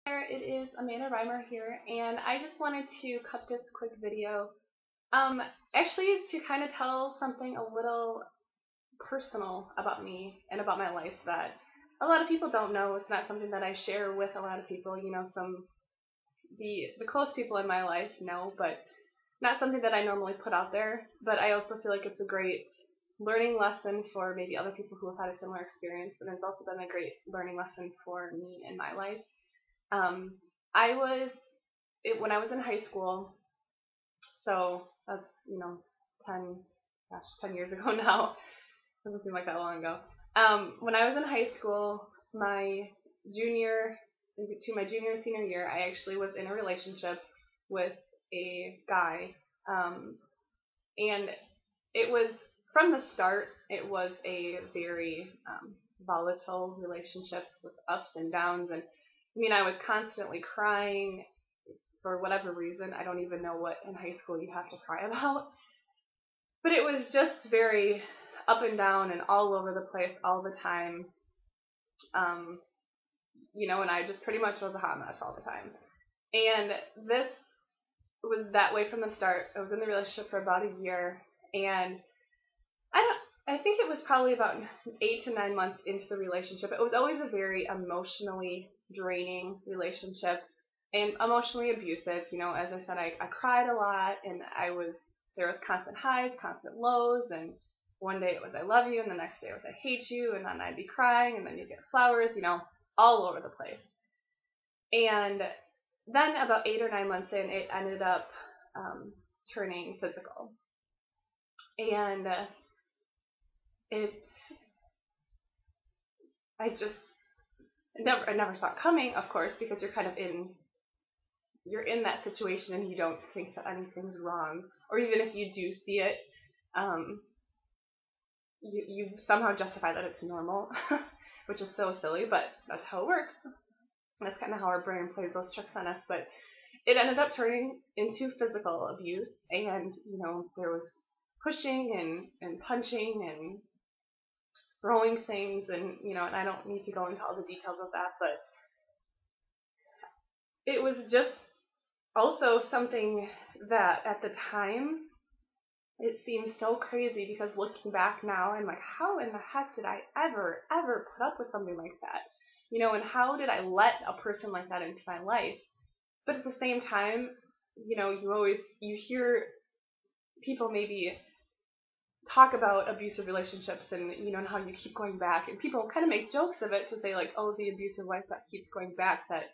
There, it is Amanda Reimer here, and I just wanted to cut this quick video, actually to kind of tell something a little personal about me and about my life that a lot of people don't know. It's not something that I share with a lot of people. Some the close people in my life know, but not something that I normally put out there. But I also feel like it's a great learning lesson for maybe other people who have had a similar experience, and it's also been a great learning lesson for me in my life. Um, I was when I was in high school, so that's 10, 10 years ago now. Doesn't seem like that long ago. When I was in high school, my junior to my junior and senior year, I actually was in a relationship with a guy, and it was from the start. It was a very volatile relationship with ups and downs, and I was constantly crying for whatever reason. I don't even know what in high school you have to cry about. But it was just very up and down and all over the place all the time. Um, and I just pretty much was a hot mess all the time. And this was that way from the start. I was in the relationship for about a year, and I don't. I think it was probably about 8 to 9 months into the relationship. It was always a very emotionally draining relationship and emotionally abusive. As I said, I cried a lot, and there was constant highs, constant lows, and one day it was I love you, and the next day it was I hate you, and then I'd be crying, and then you'd get flowers, all over the place. And then about 8 or 9 months in, it ended up turning physical, and it I never saw it coming, of course, because you're in that situation and you don't think that anything's wrong, or even if you do see it, um, you somehow justify that it's normal, which is so silly, but that's how it works. That's kind of how our brain plays those tricks on us. But it ended up turning into physical abuse, and there was pushing and punching and throwing things, and I don't need to go into all the details of that, but it was just also something that at the time it seems so crazy, because looking back now, I'm like, how in the heck did I ever put up with something like that? And how did I let a person like that into my life? But at the same time, you hear people maybe talk about abusive relationships, and how you keep going back, and people kind of make jokes of it to say like, oh, the abusive wife that keeps going back, that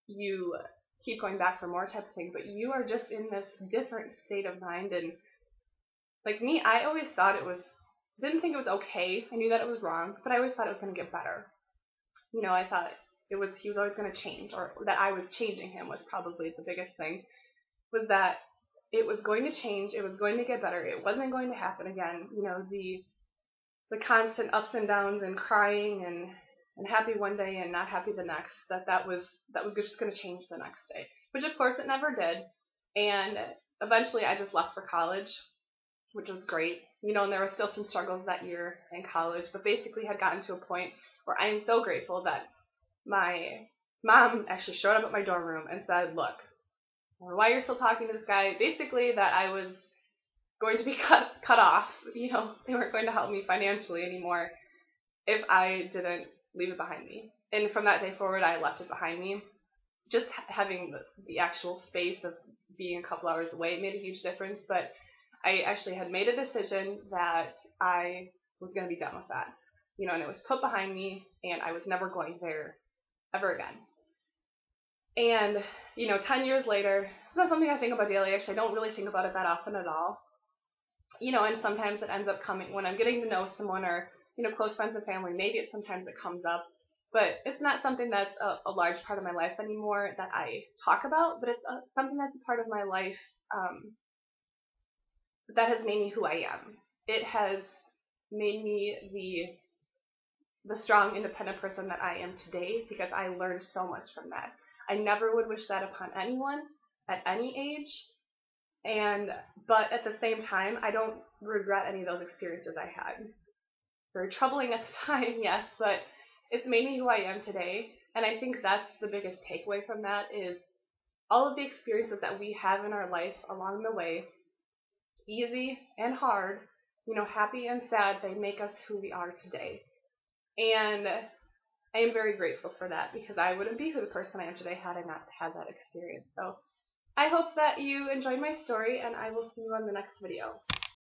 you keep going back for more type of thing. But you are just in this different state of mind, and like me, I always thought didn't think it was okay. I knew that it was wrong, but I always thought it was going to get better. I thought he was always going to change, or that I was changing him was probably the biggest thing, was that it was going to change, it was going to get better, it wasn't going to happen again. The constant ups and downs and crying and happy one day and not happy the next, that was just going to change the next day, which of course it never did. And eventually I just left for college, which was great. And there were still some struggles that year in college, but basically had gotten to a point where I am so grateful that my mom actually showed up at my dorm room and said, look, why you're still talking to this guy? Basically that I was going to be cut off. They weren't going to help me financially anymore if I didn't leave it behind me. And from that day forward, I left it behind me. Just having the actual space of being a couple hours away made a huge difference, but I actually had made a decision that I was going to be done with that. And it was put behind me, and I was never going there ever again. And, 10 years later, it's not something I think about daily. Actually, I don't really think about it that often at all. And sometimes it ends up coming when I'm getting to know someone, or, close friends and family. Maybe sometimes it comes up, but it's not something that's a large part of my life anymore that I talk about, but it's something that's a part of my life that has made me who I am. It has made me the strong, independent person that I am today, because I learned so much from that. I never would wish that upon anyone at any age, but at the same time, I don't regret any of those experiences I had. Very troubling at the time, yes, but it's made me who I am today. And I think that's the biggest takeaway from that is all of the experiences that we have in our life along the way, easy and hard, happy and sad, they make us who we are today. And I am very grateful for that because I wouldn't be who the person I am today had I not had that experience. So I hope that you enjoyed my story, and I will see you on the next video.